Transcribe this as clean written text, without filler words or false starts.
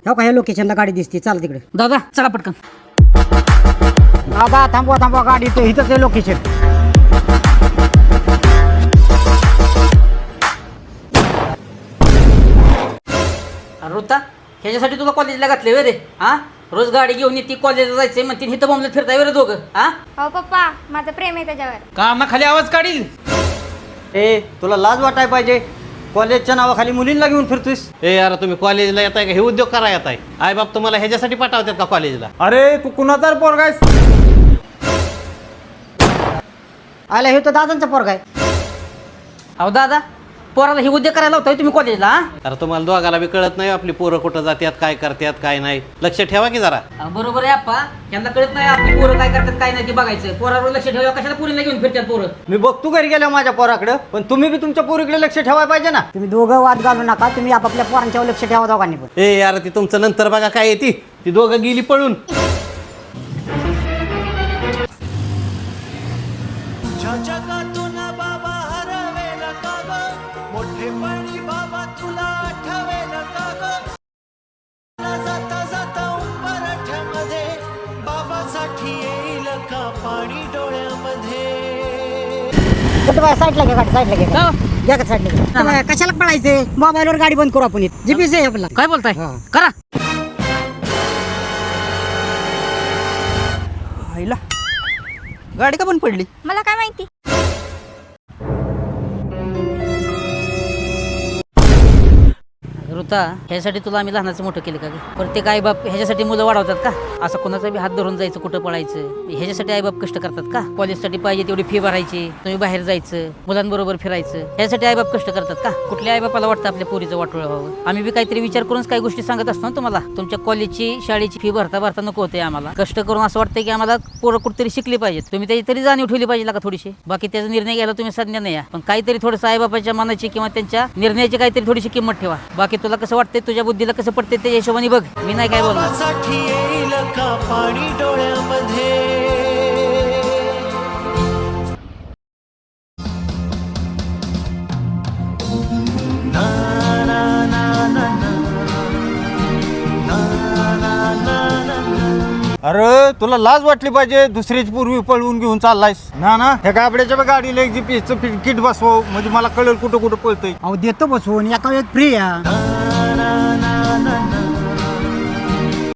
हो का, ह्या लोकेशनला गाडी दिसते, चला तिकडे. दादा चला पटकन. दादा थांबवा गाडी इथंच आहे लोकेशन. रुता ह्याच्यासाठी तुला कॉलेजला घातले वे रे? हा, रोज गाडी घेऊन येते, कॉलेजला जायचंय म्हणते, इथं बॉम्बला फिरताय वे रे दोघं? हा, हो पप्पा, माझं प्रेम आहे त्याच्यावर. कानाखाली आवाज काढील. ए तुला लाज वाटाय पाहिजे, कॉलेजच्या नावाखाली मुलींना घेऊन फिरतोस. ए यार तुम्ही कॉलेजला येताय का? हे उद्योग करा येताय? आई बाप तुम्हाला ह्याच्यासाठी पाठवतात का कॉलेजला? अरे तू कुणाचा पोरगा आहेस? आला, हे तर दादांचा पोरगा आहे. अहो दादा, पोराला हे उद्योग करायला होता तुम्ही कॉलेजला? अरे तुम्हाला दोघाला बी कळत नाही आपली पोरं कुठं जातात, काय करतात काय नाही? लक्ष ठेवा की जरा. बरोबर आहे आप्पा, यांना कळत नाही आपली पोरं काय करतात काय नाही ते बघायचं. पोरावर लक्ष ठेवा, कशाला पोरीला घेऊन फिरतात पोरं? मी बघतो घरी गेल्यावर माझ्या पोराकडे, पण तुम्ही बी तुमच्या पोरीकडे लक्ष ठेवायला पाहिजे ना. तुम्ही दोघं वाद घालू नका, तुम्ही आपापल्या पोरांच्यावर लक्ष ठेवा दोघांनी पण. ए यार ती तुमचं नंतर बघा काय येते, ती दोघं गेली पळून. जगातून बाबा हरवेल का ग, मोठेपणी बाबा तुला आठवेल का ग. जाता जाता उंबरठ्यामध्ये बाबासाठी येईल का पाणी डोळ्यामध्ये. साईडला घ्या गाडी, साईडला घ्या. घ्या का साईडला घ्या. कशाला पळायचंय? मोबाईलवर गाडी बंद करू आपण. जीपीएस आहे आपला. काय बोलताय? हा. करा. आईला गाडी का पण पडली? मला काय माहिती. ऋता, ह्यासाठी तुला आम्ही लहानाचं मोठं केलं का ग? प्रत्येक आई बाप ह्याच्यासाठी मुलं वाढवतात का? असं कोणाचा बी हात धरून जायचं, कुठं पळायचं? ह्याच्यासाठी आई बाप कष्ट करतात का? कॉलेजसाठी पाहिजे तेवढी फी भरायची, तुम्ही बाहेर जायचं, मुलांबरोबर फिरायचं, ह्यासाठी आई बाप कष्ट करतात का? कुठल्या आई बापाला वाटतं आपल्या पोरीचं वाटोळं व्हावं? आम्ही बी काहीतरी विचार करूनच काही गोष्टी सांगत असतो ना तुम्हाला. तुमच्या कॉलेजची शाळेची फी भरता नको होते आम्हाला. कष्ट करून असं वाटतं की आम्हाला पोरं कुठेतरी शिकली पाहिजेत. तुम्ही त्याची तरी जाणीव ठेवली पाहिजे का थोडीशी? बाकी त्याचा निर्णय घ्यायला तुम्ही सज्ञ नाही, पण काहीतरी थोडंसं आई बापाच्या मनाची किंवा त्यांच्या निर्णयाची काहीतरी थोडीशी किंमत ठेवा. बाकी तुला कसं वाटतंय, तुझ्या बुद्धीला कसं पडते त्या हिशोबाने बघ. मी नाही काय बोलणार. बाबासाठी येईल का पाणी डोळ्यामध्ये. अरे तुला लाज वाटली पाहिजे, दुसरीच पूर्वी पळवून घेऊन चाललायस ना. ह्या गाबड्याच्या गाडीला एक जीपीएसचं किट बसव, म्हणजे मला कळेल कुठं कुठं पळतंय. अहो देतो बसवून, एका वेळेत फ्री आहे.